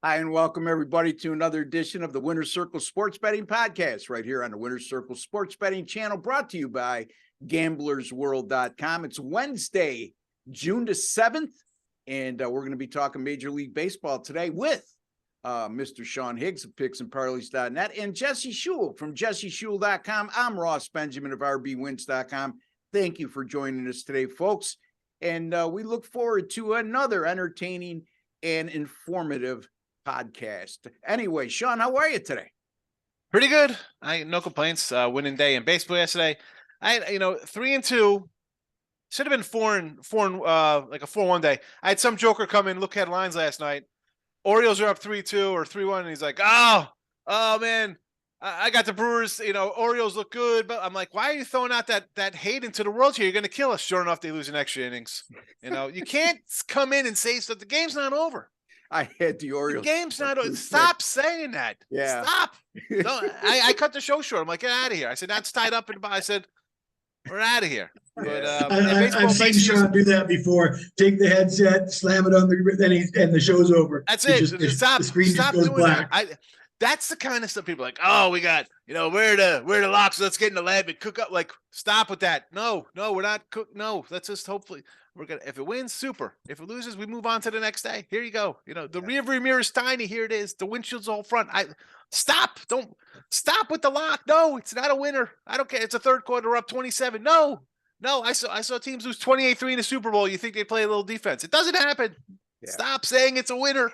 Hi, and welcome everybody to another edition of the Winner's Circle Sports Betting Podcast right here on the Winner's Circle Sports Betting channel, brought to you by GamblersWorld.com. It's Wednesday, June the 7th, and we're going to be talking Major League Baseball today with Mr. Sean Higgs of PicksandParleys.net and Jesse Shule from JesseShule.com. I'm Ross Benjamin of RBWins.com. Thank you for joining us today, folks, and we look forward to another entertaining and informative podcast. Anyway, Sean, how are you today? Pretty good. No complaints. Winning day in baseball yesterday. 3-2. Should have been 4-4, like a 4-1 day. I had some joker come in, look at lines last night. Orioles are up 3-2 or 3-1, and he's like, oh man, I got the Brewers. Orioles look good, but I'm like, why are you throwing out that hate into the world here? You're going to kill us. Sure enough, they lose in extra innings. You can't come in and say stuff. The game's not over. I had the Orioles. The game's not over. Stop saying that. Yeah. Stop. I cut the show short. I'm like, get out of here. I said, that's tied up. I said, we're out of here. But I've seen Sean do that before. Take the headset, slam it on and the show's over. That's it. Stop. The screen Stop just goes doing black. that. That's the kind of stuff people are like, oh, we got, we're the locks. Let's get in the lab and cook up. Like, stop with that. No, we're not cook. No, let's just hopefully if it wins, super. If it loses, we move on to the next day. Here you go. The rearview mirror is tiny. Here it is. The windshield's all front. Don't stop with the lock. No, it's not a winner. I don't care. It's a third quarter. We're up 27. No. I saw teams lose 28-3 in the Super Bowl. You think they play a little defense? It doesn't happen. Yeah. Stop saying it's a winner.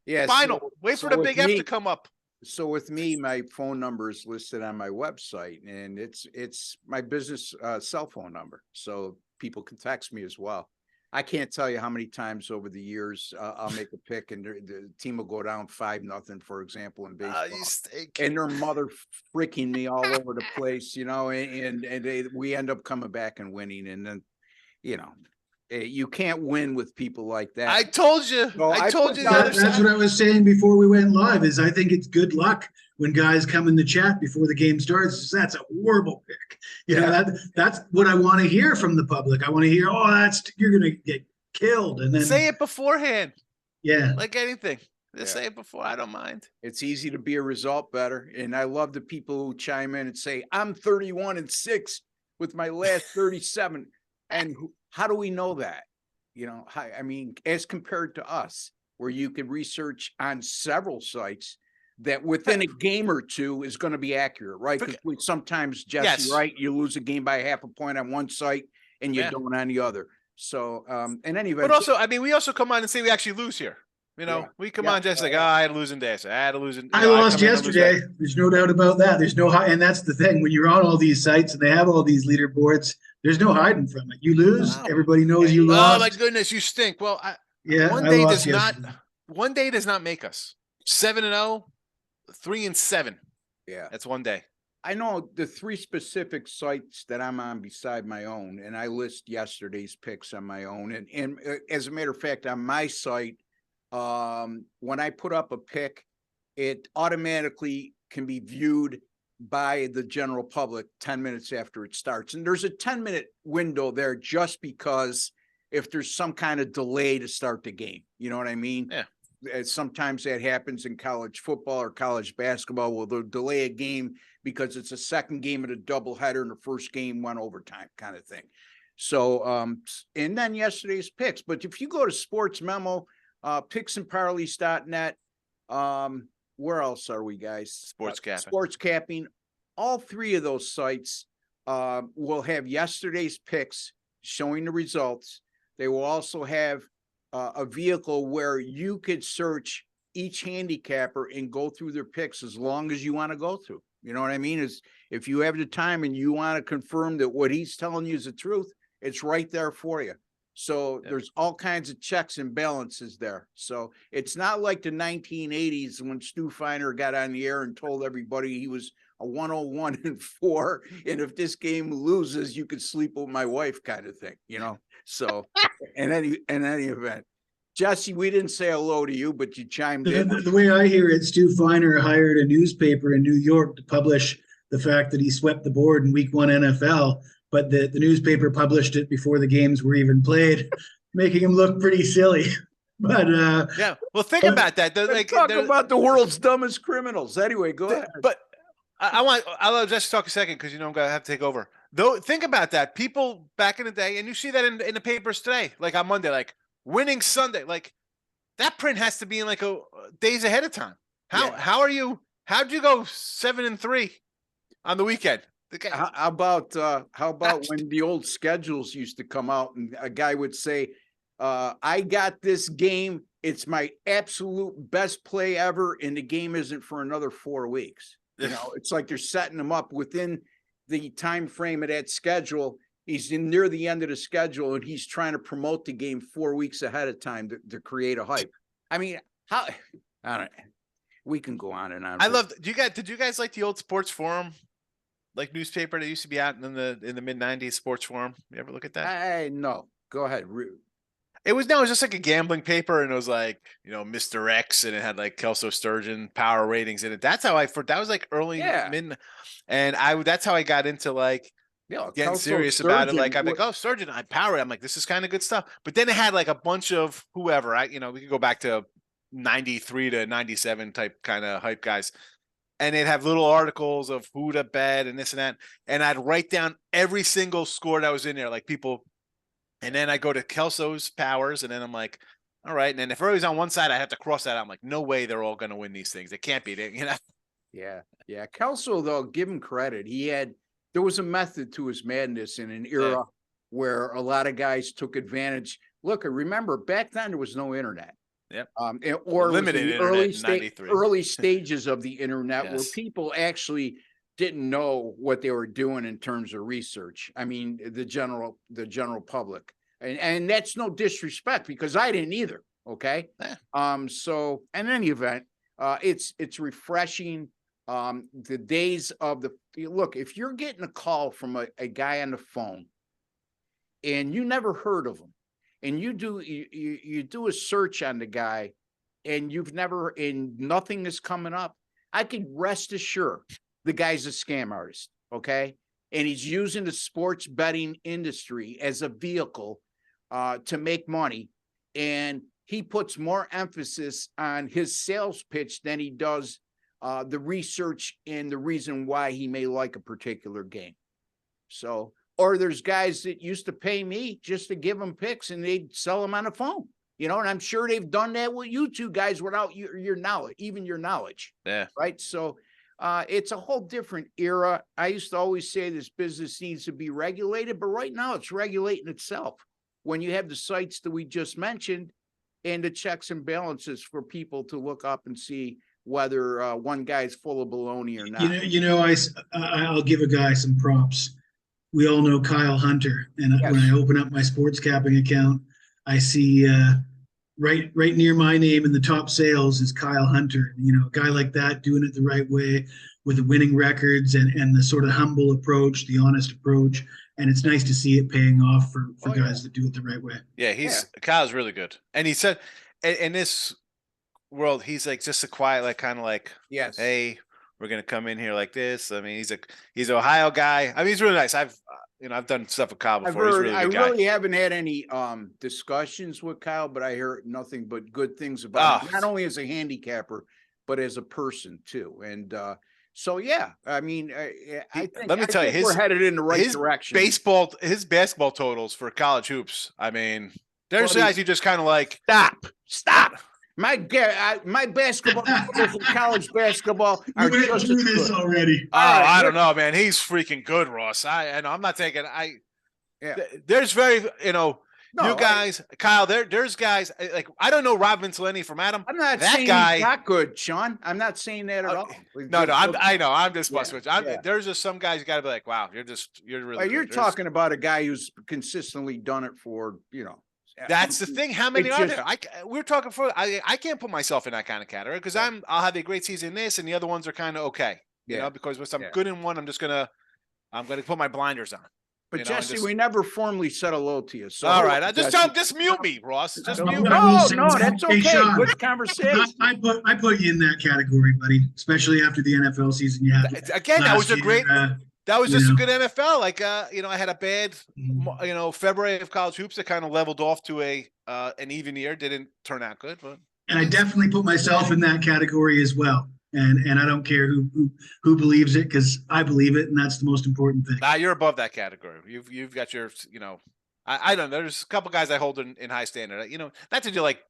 Yeah. Final. Wait for the big F to come up. So with me, my phone number is listed on my website, and it's my business cell phone number. So people can text me as well. I can't tell you how many times over the years I'll make a pick and the team will go down 5-0, for example, in baseball, and their mother freaking me all over the place, and we end up coming back and winning, and then, you can't win with people like that. I told you. So that's what I was saying before we went live. Is I think it's good luck when guys come in the chat before the game starts. That's a horrible pick. That's what I want to hear from the public. I want to hear, you're going to get killed, and then say it beforehand. Yeah, like anything. Just say it before. I don't mind. It's easy to be a result better, and I love the people who chime in and say, "I'm 31-6 with my last 37," and how do we know that? As compared to us, where you can research on several sites that within a game or two is going to be accurate, right? Because sometimes, Jesse, yes, right, you lose a game by half a point on one site and you don't on the other. So, in any event, but also, we also come on and say we actually lose here. We come on just like, I had a losing day. I had a losing. I lost yesterday. There's no doubt about that. There's no and that's the thing. When you're on all these sites and they have all these leaderboards, there's no hiding from it. You lose. Wow. Everybody knows you lost. Oh my goodness, you stink. Well, one day does not make us 7-0, 3-7. Yeah, that's one day. I know the three specific sites that I'm on beside my own, and I list yesterday's picks on my own. And as a matter of fact, on my site, when I put up a pick, it automatically can be viewed by the general public 10 minutes after it starts. And there's a 10-minute window there just because if there's some kind of delay to start the game, you know what I mean? Yeah. Sometimes that happens in college football or college basketball. Well, they'll delay a game because it's a second game of a doubleheader and the first game went overtime kind of thing. So, and then yesterday's picks. But if you go to Sports Memo, PicksandParleys.net, where else are we, guys? Sports Capping. All three of those sites will have yesterday's picks showing the results. They will also have a vehicle where you could search each handicapper and go through their picks as long as you want to go through. You know what I mean? Is if you have the time and you want to confirm that what he's telling you is the truth, it's right there for you. So there's all kinds of checks and balances there. So it's not like the 1980s when Stu Feiner got on the air and told everybody he was a 101-4, and if this game loses, you could sleep with my wife, kind of thing, So, in any event, Jesse, we didn't say hello to you, but you chimed in. The way I hear it, Stu Feiner hired a newspaper in New York to publish the fact that he swept the board in Week 1 NFL, but the newspaper published it before the games were even played, making him look pretty silly. But Yeah. Well, think but- about that. Let's Like, talk about the world's dumbest criminals. Anyway, go ahead. but I'll just talk a second because I'm gonna have to take over. Though, think about that. People back in the day, and you see that in the papers today, like on Monday, like winning Sunday, like that print has to be in like days ahead of time. How'd you go 7-3 on the weekend? How about when the old schedules used to come out and a guy would say, I got this game. It's my absolute best play ever. And the game isn't for another 4 weeks. It's like they're setting them up within the time frame of that schedule. He's near the end of the schedule and he's trying to promote the game 4 weeks ahead of time to create a hype. I mean, I don't. We can go on and on. Did you guys like the old Sports Forum, like newspaper that used to be out in the mid-90s? Sports Forum. You ever look at that? No. Go ahead. It was just like a gambling paper, and it was like Mr. X, and it had like Kelso Sturgeon power ratings in it. That's how that was like early mid, and that's how I got into like getting Kelso serious about it. Like I'm like, oh, Sturgeon, I power it. I'm like, this is kind of good stuff. But then it had like a bunch of whoever we could go back to 93 to 97 type kind of hype guys. And they'd have little articles of who to bet and this and that. And I'd write down every single score that was in there, like people. And then I go to Kelso's powers, and then I'm like, all right. And then if everybody's on one side, I have to cross that out. I'm like, no way they're all going to win these things. It can't be. Yeah. Kelso, though, give him credit. There was a method to his madness in an era where a lot of guys took advantage. Look, remember, back then there was no internet. Yep. Or limited early stages of the internet where people actually didn't know what they were doing in terms of research. I mean, the general public, and that's no disrespect because I didn't either. Okay. So in any event, it's refreshing. The days of look, if you're getting a call from a guy on the phone and you never heard of him, and you do a search on the guy and nothing is coming up, I can rest assured the guy's a scam artist. Okay. And he's using the sports betting industry as a vehicle to make money. And he puts more emphasis on his sales pitch than he does the research and the reason why he may like a particular game. So, or there's guys that used to pay me just to give them picks and they'd sell them on the phone, and I'm sure they've done that with you two guys without your knowledge, even your knowledge. Yeah. Right. So it's a whole different era. I used to always say this business needs to be regulated, but right now it's regulating itself when you have the sites that we just mentioned and the checks and balances for people to look up and see whether one guy's full of baloney or not. I'll give a guy some props. We all know Kyle Hunter, and when I open up my sports capping account, I see right near my name in the top sales is Kyle Hunter. A guy like that doing it the right way with the winning records and the sort of humble approach, the honest approach, and it's nice to see it paying off for guys that do it the right way. Yeah, Kyle's really good, and he said in this world he's like just a quiet, like kind of like hey, we're gonna come in here like this. I mean, he's an Ohio guy. I mean, he's really nice. I've done stuff with Kyle before. He's a really good guy. Really haven't had any discussions with Kyle, but I hear nothing but good things about him, not only as a handicapper, but as a person too. And so yeah, I mean, I think we're headed in the right direction. His basketball totals for college hoops. I mean, there's guys you just kind of like stop. My basketball from college basketball are we went through this already. I don't know, man. He's freaking good, Ross. I'm not taking. There's very, you guys, Kyle. There's guys like I don't know Rob Vinceleni from Adam. I'm not saying he's not good, Sean. I'm not saying that at all. No. I know. I'm just busting. There's just some guys you got to be like, wow, you're really. You're talking about a guy who's consistently done it for That's the thing. How many are there? We're talking for. I can't put myself in that kind of category because I'll have a great season in this, and the other ones are kind of okay. Because once I'm good in one, I'm gonna put my blinders on. But Jesse, we never formally said hello to you. So all right, just mute me, Ross. Just mute me. No, that's okay. Good conversation. I put you in that category, buddy. Especially after the NFL season you had. Again, that was a great. That was just a good NFL. Like, I had a bad, February of college hoops that kind of leveled off to a an even year. Didn't turn out good, but And I definitely put myself in that category as well. And I don't care who believes it, because I believe it, and that's the most important thing. you're above that category. You've got your, I don't know. There's a couple guys I hold in high standard. Not to do like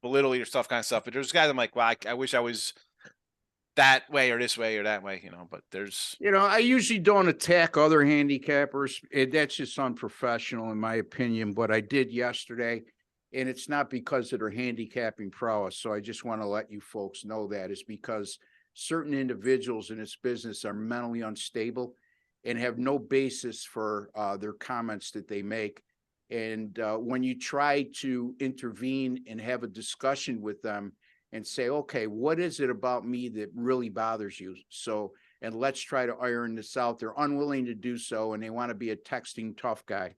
belittle your stuff kind of stuff, but there's guys I'm like, well, I wish I was that way or this way or that way, but there's, I usually don't attack other handicappers. That's just unprofessional in my opinion, but I did yesterday, and it's not because of their handicapping prowess. So I just want to let you folks know that it's because certain individuals in this business are mentally unstable and have no basis for their comments that they make. And when you try to intervene and have a discussion with them and say, okay, what is it about me that really bothers you? So, and let's try to iron this out. They're unwilling to do so, and they want to be a texting tough guy.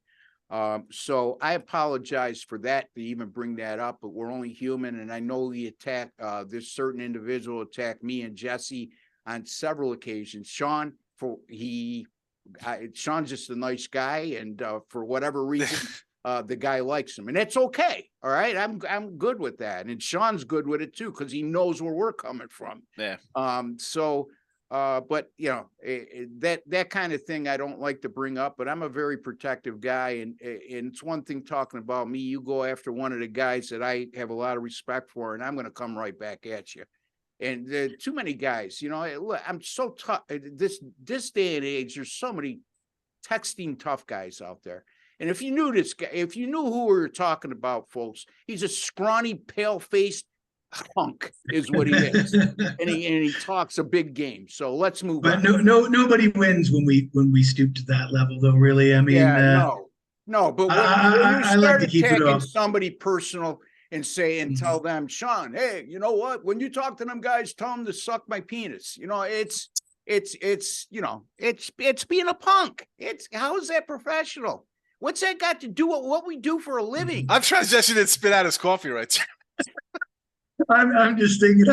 So I apologize for that, to even bring that up, but we're only human. And I know this certain individual attacked me and Jesse on several occasions. Sean's just a nice guy. And for whatever reason, the guy likes him, and that's okay. All right. I'm good with that. And Sean's good with it too, because he knows where we're coming from. Yeah. But that kind of thing I don't like to bring up, but I'm a very protective guy, and it's one thing talking about me. You go after one of the guys that I have a lot of respect for, and I'm going to come right back at you. And there are too many guys, look, I'm so tough. This day and age, there's so many texting tough guys out there. And if you knew this guy, if you knew who we were talking about, folks, he's a scrawny, pale-faced punk is what he is. and he talks a big game. So let's move on. But nobody wins when we stoop to that level, though, really. I mean, no, but when I you like start to keep it attacking off. somebody personal and tell them, Sean, hey, you know what? When you talk to them guys, tell them to suck my penis. It's being a punk. How is that professional? What's that got to do with what we do for a living? I'm trying to suggest you didn't spit out his coffee right there. I'm just thinking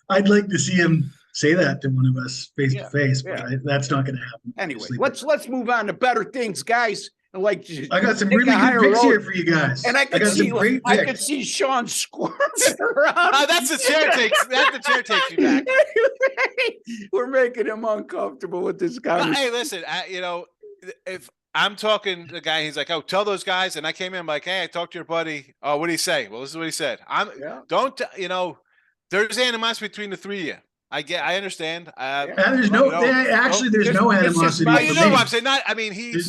I'd like to see him say that to one of us face to face, but that's not going to happen. Anyway, let's move on to better things, guys. Like, I got some really good picks here for you guys. And I could see Sean squirming around. That's the chair takes you back. We're making him uncomfortable with this guy. Hey, listen, if I'm talking to the guy, he's like, oh, tell those guys. And I came in, I'm like, hey, I talked to your buddy. Oh, what did he say? Well, this is what he said. There's animosity between the three of you. I understand. There's no animosity. I'm saying there's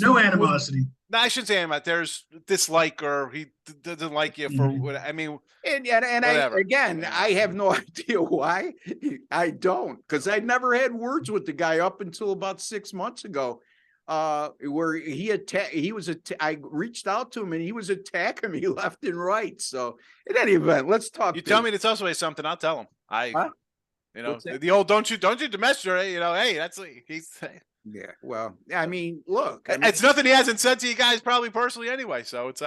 no animosity. No, I shouldn't say animosity. There's dislike, or he doesn't like you for what I mean. And I have no idea why. I don't, because I never had words with the guy up until about 6 months ago. Where I reached out to him and he was attacking me left and right. So in any event, let's talk. You tell me to tell something, I'll tell him. The old don't you domesticate, hey, that's he's saying. Yeah, well, I mean, look, it's nothing he hasn't said to you guys probably personally anyway. So it's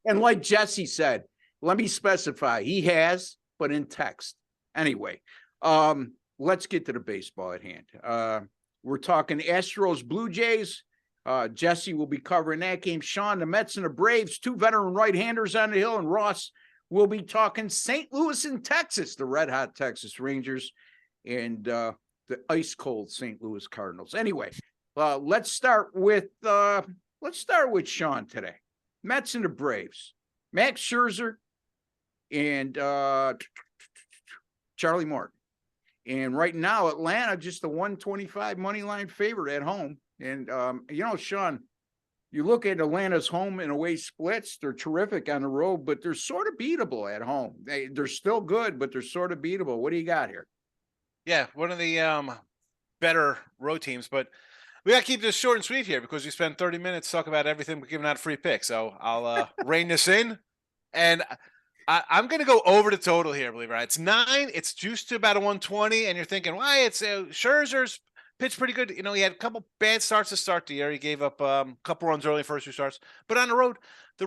and like Jesse said, let me specify, he has, but in text. Anyway, let's get to the baseball at hand. We're talking Astros, Blue Jays. Jesse will be covering that game. Sean, the Mets and the Braves, two veteran right-handers on the hill, and Ross will be talking St. Louis in Texas, the red-hot Texas Rangers, and the ice-cold St. Louis Cardinals. Anyway, let's start with Sean today. Mets and the Braves. Max Scherzer and Charlie Morton. And right now, Atlanta, just the 125 money line favorite at home. And, Sean, you look at Atlanta's home and away splits, they're terrific on the road, but they're sort of beatable at home. They're still good, but they're sort of beatable. What do you got here? Yeah, one of the better road teams, but we got to keep this short and sweet here because we spent 30 minutes talking about everything we're giving out free picks. So I'll rein this in. And I'm going to go over the total here, believe it or not. It's 9. It's juiced to about a 120. And you're thinking, why? It's Scherzer's pitched pretty good. He had a couple bad starts to start the year. He gave up a couple runs early in the first 2 starts. But on the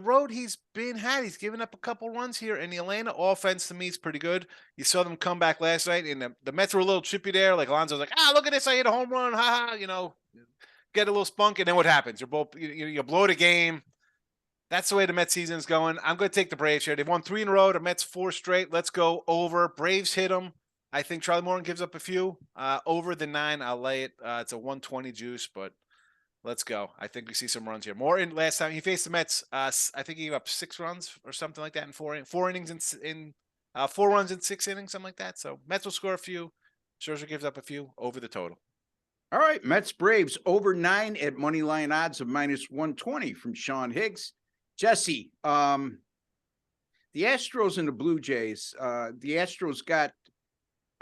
road he's he's given up a couple runs here. And the Atlanta offense to me is pretty good. You saw them come back last night. And the Mets were a little chippy there. Like Alonso's like, look at this. I hit a home run. Ha ha. Get a little spunk. And then what happens? You blow the game. That's the way the Mets season is going. I'm going to take the Braves here. They've won 3 in a row. The Mets 4 straight. Let's go over. Braves hit them. I think Charlie Morton gives up a few. Over the 9, I'll lay it. It's a 120 juice, but let's go. I think we see some runs here. Morton, last time he faced the Mets, I think he gave up 6 runs or something like that in 4 innings in 4 runs in 6 innings, something like that. So Mets will score a few. Scherzer gives up a few over the total. All right, Mets Braves over 9 at money line odds of -120 from Sean Higgs. Jesse, the Astros and the Blue Jays. The Astros got,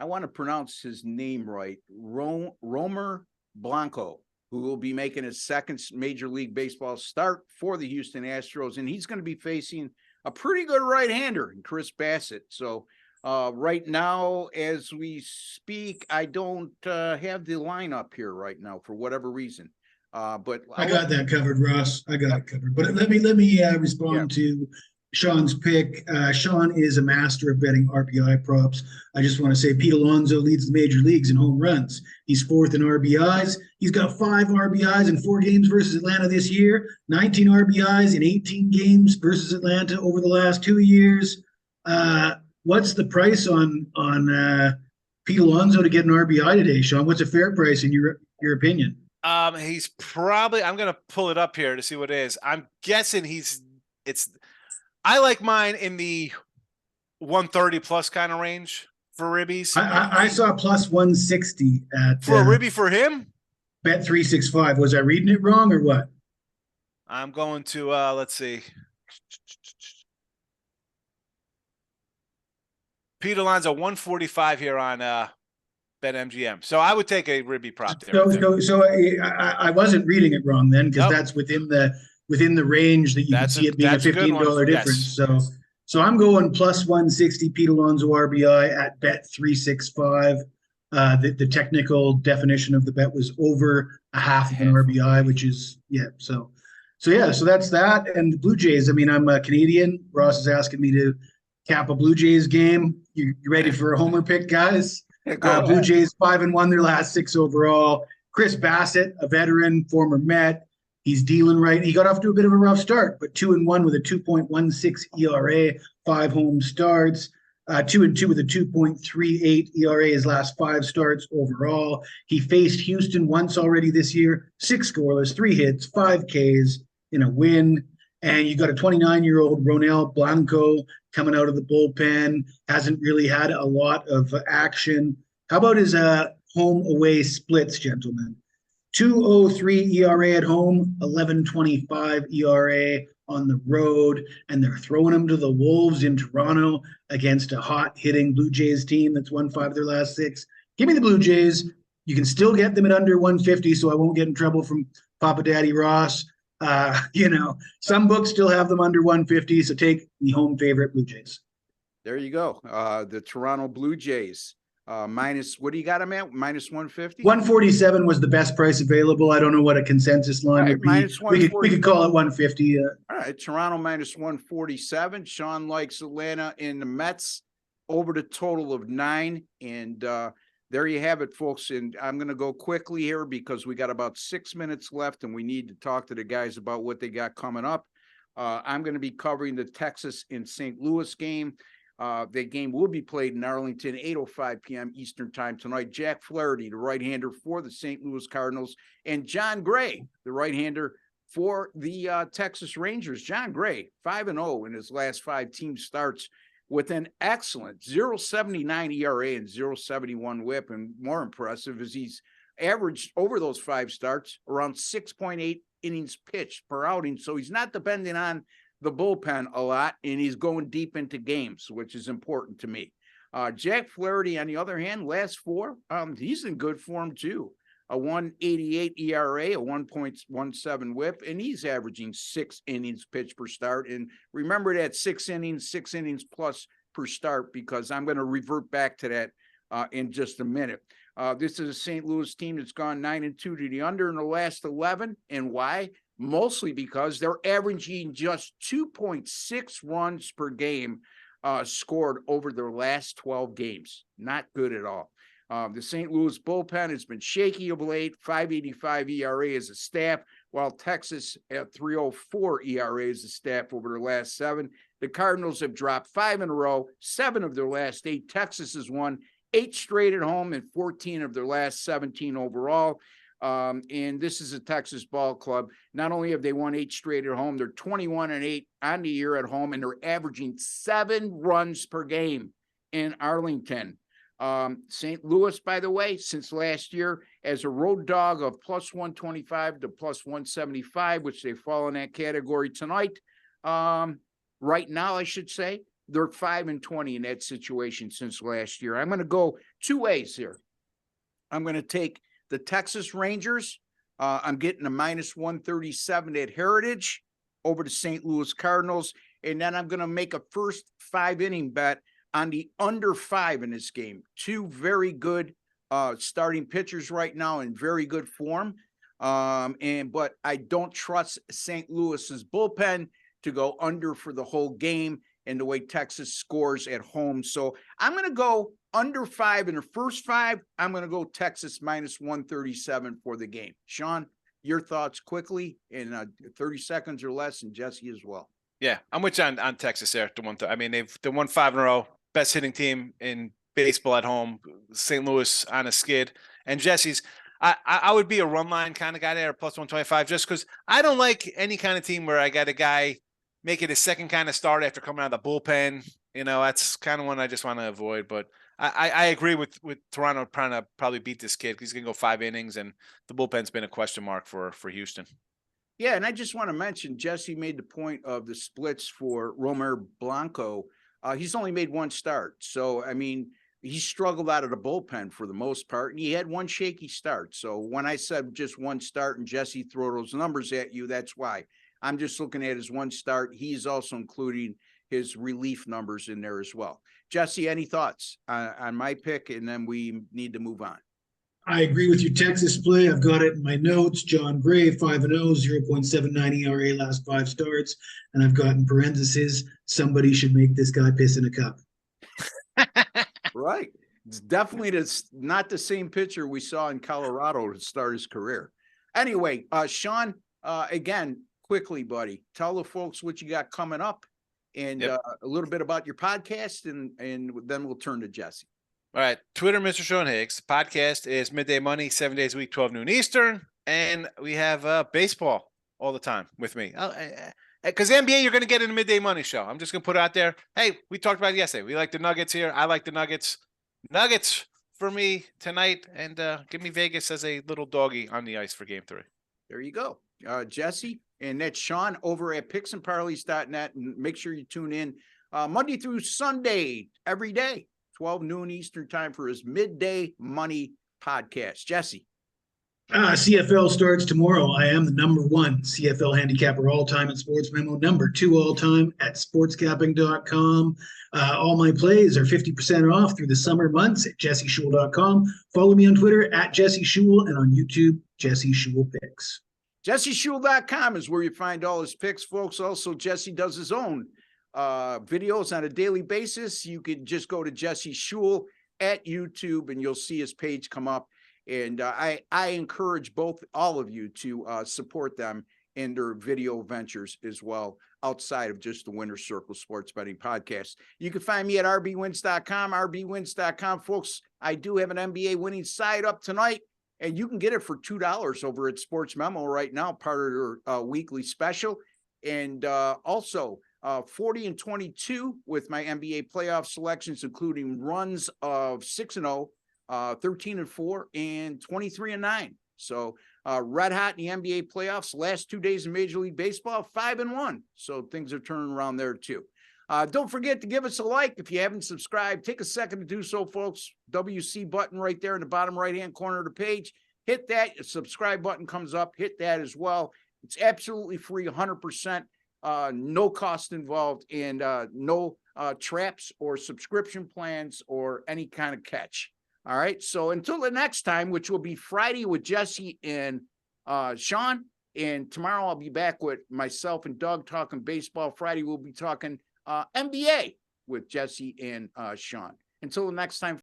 I want to pronounce his name right, Romer Blanco, who will be making his second Major League Baseball start for the Houston Astros, and he's going to be facing a pretty good right-hander, Chris Bassett. So right now, as we speak, I don't have the lineup here right now for whatever reason. But I got that covered, Ross. I got it covered. But let me respond to Sean's pick. Sean is a master of betting RBI props. I just want to say Pete Alonso leads the major leagues in home runs. He's 4th in RBIs. He's got 5 RBIs in 4 games versus Atlanta this year, 19 RBIs in 18 games versus Atlanta over the last 2 years. What's the price on Pete Alonso to get an RBI today, Sean? What's a fair price in your opinion? He's probably, I'm going to pull it up here to see what it is. I'm guessing I like mine in the 130 plus kind of range for ribbies. I saw plus 160 at for a ribby for him. Bet 365. Was I reading it wrong or what? I'm going to let's see. Pete Alonso 145 here on BetMGM. So I would take a ribby prop there. So I wasn't reading it wrong then, because that's within the range that you can see it being a $15 difference. Yes. So I'm going plus 160 Pete Alonso RBI at Bet 365. The technical definition of the bet was over a half of an RBI, which is So that's that. And the Blue Jays. I mean, I'm a Canadian. Ross is asking me to cap a Blue Jays game. You ready for a homer pick, guys? Blue Jays 5-1 their last 6 overall. Chris Bassett, a veteran, former Met. He's dealing right. He got off to a bit of a rough start, but 2-1 with a 2.16 ERA, 5 home starts. 2-2 with a 2.38 ERA his last 5 starts overall. He faced Houston once already this year, 6 scoreless, 3 hits, 5 Ks in a win. And you got a 29-year-old Ronel Blanco coming out of the bullpen, hasn't really had a lot of action. How about his home-away splits, gentlemen? 2.03 ERA at home, 11.25 ERA on the road, and they're throwing him to the Wolves in Toronto against a hot-hitting Blue Jays team that's won 5 of their last 6. Give me the Blue Jays. You can still get them at under 150, so I won't get in trouble from Papa Daddy Ross. Some books still have them under 150, so take the home favorite Blue Jays. There you go. The Toronto Blue Jays. Minus, what do you got them at? Minus 150? 147 was the best price available. I don't know what a consensus line would be. We could call it 150. All right, Toronto minus 147. Sean likes Atlanta and the Mets over the total of 9. And there you have it, folks. And I'm going to go quickly here because we got about 6 minutes left and we need to talk to the guys about what they got coming up. I'm going to be covering the Texas and St. Louis game. The game will be played in Arlington, 8:05 p.m. Eastern time tonight. Jack Flaherty, the right-hander for the St. Louis Cardinals, and John Gray, the right-hander for the Texas Rangers. John Gray, 5-0 in his last 5 team starts with an excellent 0.79 ERA and 0.71 WHIP. And more impressive is he's averaged over those 5 starts around 6.8 innings pitched per outing. So he's not depending on the bullpen a lot, and he's going deep into games, which is important to me. Jack Flaherty, on the other hand, last 4, he's in good form too. A 1.88 ERA, a 1.17 WHIP, and he's averaging 6 innings pitched per start. And remember that 6 innings plus per start, because I'm going to revert back to that in just a minute. This is a St. Louis team that's gone 9-2 to the under in the last 11. And why? Mostly because they're averaging just 2.6 runs per game scored over their last 12 games. Not good at all. The St. Louis bullpen has been shaky of late, 5.85 ERA as a staff, while Texas at 3.04 ERA is the stat over their last 7. The Cardinals have dropped 5 in a row, 7 of their last 8. Texas has won 8 straight at home and 14 of their last 17 overall. And this is a Texas ball club. Not only have they won 8 straight at home, they're 21-8 on the year at home, and they're averaging 7 runs per game in Arlington. St. Louis, by the way, since last year, as a road dog of plus 125 to plus 175, which they fall in that category tonight. Right now, I should say, they're 5-20 in that situation since last year. I'm going to go 2 ways here. I'm going to take the Texas Rangers. I'm getting a minus 137 at Heritage over the St. Louis Cardinals. And then I'm going to make a first 5-inning bet on the under 5 in this game. 2 very good starting pitchers right now in very good form. But I don't trust St. Louis's bullpen to go under for the whole game and the way Texas scores at home. So I'm going to go under 5 in the first 5. I'm going to go Texas minus 137 for the game. Sean, your thoughts quickly in 30 seconds or less, and Jesse as well. Yeah, I'm with you on Texas there. I mean, they've won 5 in a row. Best hitting team in baseball at home. St. Louis on a skid. And Jesse's, I would be a run line kind of guy there, plus 125, just because I don't like any kind of team where I got a guy make it a second kind of start after coming out of the bullpen. You know, that's kind of one I just want to avoid. But I agree with Toronto trying to probably beat this kid. He's going to go 5 innings, and the bullpen's been a question mark for Houston. Yeah, and I just want to mention, Jesse made the point of the splits for Romer Blanco. He's only made 1 start. So, I mean, he struggled out of the bullpen for the most part, and he had 1 shaky start. So when I said just 1 start and Jesse throw those numbers at you, that's why. I'm just looking at his 1 start. He's also including his relief numbers in there as well. Jesse, any thoughts on my pick? And then we need to move on. I agree with you. Texas play. I've got it in my notes. John Gray, 5-0, 0.79 ERA last 5 starts. And I've got in parentheses, somebody should make this guy piss in a cup. Right. It's definitely not the same pitcher we saw in Colorado to start his career. Anyway, Sean, again, quickly, buddy, tell the folks what you got coming up and a little bit about your podcast, and then we'll turn to Jesse. All right. Twitter, Mr. Sean Higgs. The podcast is Midday Money, 7 days a week, 12 noon Eastern. And we have baseball all the time with me. Because NBA, you're going to get in the Midday Money show. I'm just going to put it out there. Hey, we talked about it yesterday. We like the Nuggets here. I like the Nuggets. Nuggets for me tonight. And give me Vegas as a little doggy on the ice for Game 3. There you go. Jesse, and that's Sean over at picksandparleys.net. And make sure you tune in Monday through Sunday every day, 12 noon Eastern time for his Midday Money podcast. Jesse. CFL starts tomorrow. I am the #1 CFL handicapper all time at Sports Memo, #2 all time at sportscapping.com. All my plays are 50% off through the summer months at jesseshule.com. Follow me on Twitter at Jesse Shule and on YouTube, Jesse Shule Picks. JesseShule.com is where you find all his picks, folks. Also, Jesse does his own videos on a daily basis. You could just go to Jesse Shule at YouTube and you'll see his page come up. And I encourage all of you to support them in their video ventures as well, outside of just the Winner's Circle Sports Betting Podcast. You can find me at rbwins.com, rbwins.com. Folks, I do have an NBA winning side up tonight, and you can get it for $2 over at Sports Memo right now, part of their weekly special. And also 40-22 with my NBA playoff selections, including runs of 6-0, 13-4, and 23-9. So red hot in the NBA playoffs. Last 2 days in Major League Baseball, 5-1. So things are turning around there too. Don't forget to give us a like if you haven't subscribed. Take a second to do so, folks. WC button right there in the bottom right-hand corner of the page. Hit that. The subscribe button comes up. Hit that as well. It's absolutely free, 100%. No cost involved, and no traps or subscription plans or any kind of catch. All right. So until the next time, which will be Friday with Jesse and Sean, and tomorrow I'll be back with myself and Doug talking baseball. Friday we'll be talking NBA with Jesse and Sean. Until the next time.